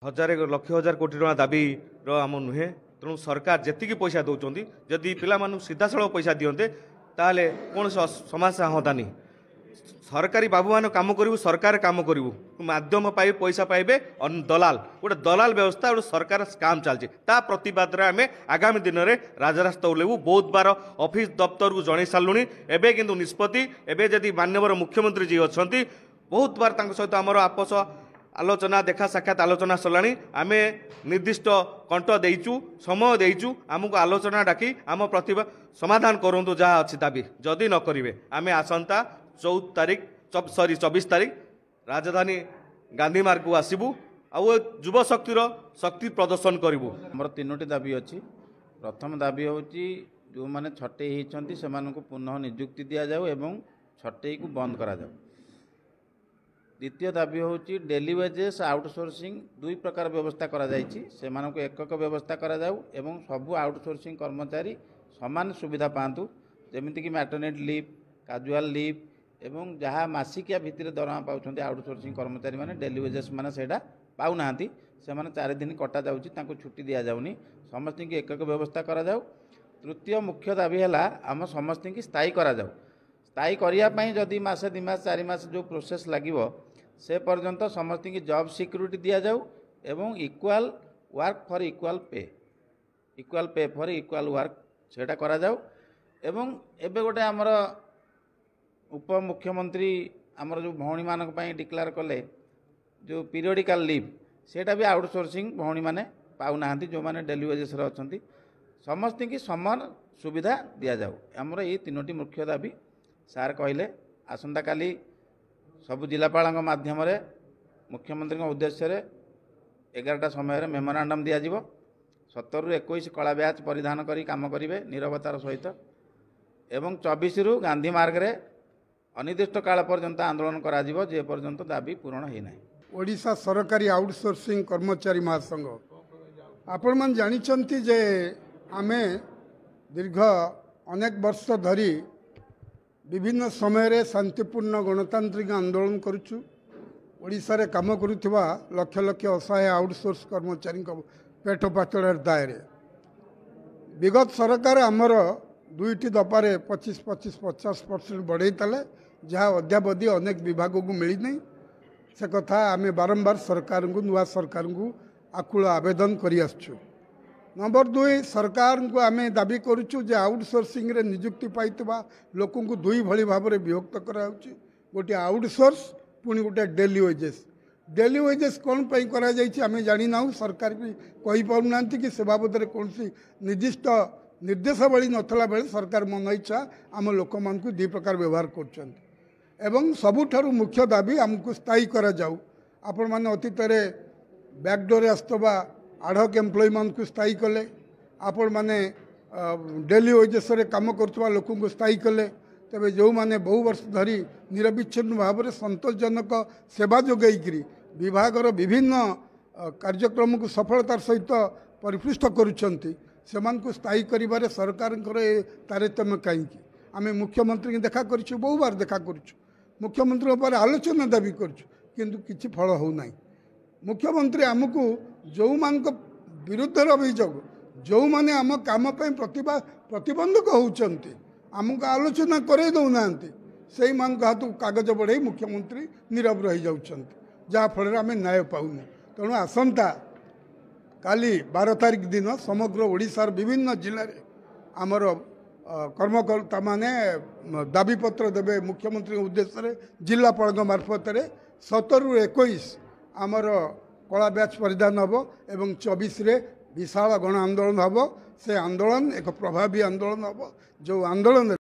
हजार लक्ष हजार कोटी टका दाबी आम नुहे तेणु सरकार जी पैसा दौरान जदि पिला सीधा सड़क पैसा दिंते ताले कौन समस्या होतानी सरकारी बाबू मान काम करूँ सरकार काम करूँ माध्यम पाइ पैसा पाइबे दलाल गोटे दलाल व्यवस्था गोटे सरकार स्काम चलती प्रतिवाद आम आगामी दिन में राजरास्ता ओल्लू बहुत बार ऑफिस दफ्तर को जन सारूँ एवं किंतु निष्पत्ति एवं जदि माननीय मुख्यमंत्री जी अच्छा बहुत बार सहित आमर आपस आलोचना देखा साक्षात आलोचना सरला आम निर्दिष्ट कंठ देचु समय देचु आमको आलोचना डाकी आम प्रतिभा समाधान करूँ जहाँ अच्छी दाबी जदि न करेंगे आम आसंता 24 तारीख राजधानी गांधी मार्ग को आसबू आउ युव शक्तिर शक्ति प्रदर्शन करूँ। आमर तीनोटी दाबी अच्छी प्रथम दाबी हूँ जो मैंने छटई होती से पुनः निजुक्ति दि जाऊ एवं छटई को बंद करा जाऊ। द्वितीय दाबी हूँ डेली वेजेस आउटसोर्सिंग दुई प्रकार व्यवस्था करा से एकक व्यवस्था करा जाऊ एवं सबू आउटसोर्सिंग कर्मचारी समान सुविधा पातु जमीक मैटरनिटी लीव काजुआल लीव एवं जहाँ मासिकिया भित्तिरे दरमा पाउछन्ते आउटसोर्सिंग कर्मचारी माने डेली वेजेस माने सेटा पाउनाहांती से 4 दिन कटा जाउची तांको छुट्टी दिया जाउनी समस्त की एकक व्यवस्था करा जाऊ। तृतीय मुख्य दाबी है आम समस्त की स्थायी करा जाऊ स्थायी करने जदि मासे 2 मास 4 मास जो प्रोसेस लगिवो से पर्यंत समस्त की जॉब सिक्यूरिटी दिया जाऊ एवं इक्वाल वर्क फॉर इक्वाल पे फॉर इक्वाल वर्क सेटा करा जाऊ। एवं एबे गोटे आमर उप मुख्यमंत्री आमर जो भौणी मानक पई डिक्लेयर कले जो पीरियडिकल लीव सेटा भी आउटसोर्सिंग भौणी माने पाउनाहांती जो माने डेली वेजेस रे अछंती समस्त की समान सुविधा दिया जाऊ। आमर ये तीनोटी मुख्य दाबी सार कहले आसंता काली सबु जिलापाल माध्यम मुख्यमंत्री उद्देश्य 11टा समय मेमोरांडम दिया जिवो 17 रु 21 कला ब्याच परिधान करी काम करिवे निरवतार सहित एवं 24 रु गांधी मार्ग रे अनिर्दिष्ट काल पर्यंत आंदोलन करा जिवो जे पर्यंत दाबी पूरण होई नाही। ओडिशा सरकारी आउटसोर्सिंग कर्मचारी महासंघ आपण मन जानिचंती जे आमे दीर्घ अनेक वर्ष धरी विभिन्न समय रे शांतिपूर्ण गणतांत्रिक आंदोलन करुचु ओडिशा रे काम करुथिबा लक्ष लक्ष असहाय आउटसोर्स कर्मचारी पेट पाचड़ दायरे विगत सरकार आमर 2टी दफारे 25-50% बढ़ई तले जहाँ अद्यावधि अनेक विभाग को मिली नहीं से कथा आम बारंबार सरकार को नुआ सरकार को आकुल आवेदन करी आसुचु। नंबर 2 सरकार को आम दाबी करुचु जे आउटसोर्सिंग रे नियुक्ति पाइतबा लोक को दुई भली भाव में विभक्त कराउची गोटे आउटसोर्स पुणी गोटे डेली वेजेस कौन पाई करा जाइछि आमे जानि नाउ सरकार भी कहि पाउना कि से बाबद कौन सी निर्दिष्ट निर्देशावली नथला बेले सरकार मन इच्छा आम लोक मान को 2 प्रकार व्यवहार कर सबुठारु मुख्य दाबी आमको स्थायी करा जाऊ। आपण माने अतीत बैकडोर आसतबा आडहक एम्प्लॉय मान को स्थायी कले आपण माने डेली वेजेस रे काम करतबा लोक को स्थायी कले तेबे जो माने बहु वर्ष धरी निरविच्छिन्न भाव में संतोषजनक सेवा जोगैकरी विभागर विभिन्न कार्यक्रम को सफलतार सहित परिपृष्ट करुछंती सेमान को स्थायी करिबारे सरकार तारतम्य कहीं आम मुख्यमंत्री की देखा करूँ बहु बार देखा करूँ मुख्यमंत्री पर आलोचना दाबी करूँ किसी फल होना मुख्यमंत्री आमको जो मान विरुद्ध अभियोग जो माने आम काम प्रतिबंधक होती आमको आलोचना करे दौना से हाथ कागज बढ़े मुख्यमंत्री नीरव रही जाऊँ जहाँफल आम न्याय पाऊनी। तेणु आसंता काली 12 तारीख दिन समग्र ओडिशार विभिन्न जिले में आमर कर्मकर्ता माने दाबीपत्र देवे मुख्यमंत्री उद्देश्य जिलापाल मार्फत 17 रु 21 आमर कला ब्याच परिधान हम एवं 24 रे विशाल गण आंदोलन हम से आंदोलन एक प्रभावी आंदोलन हम जो आंदोलन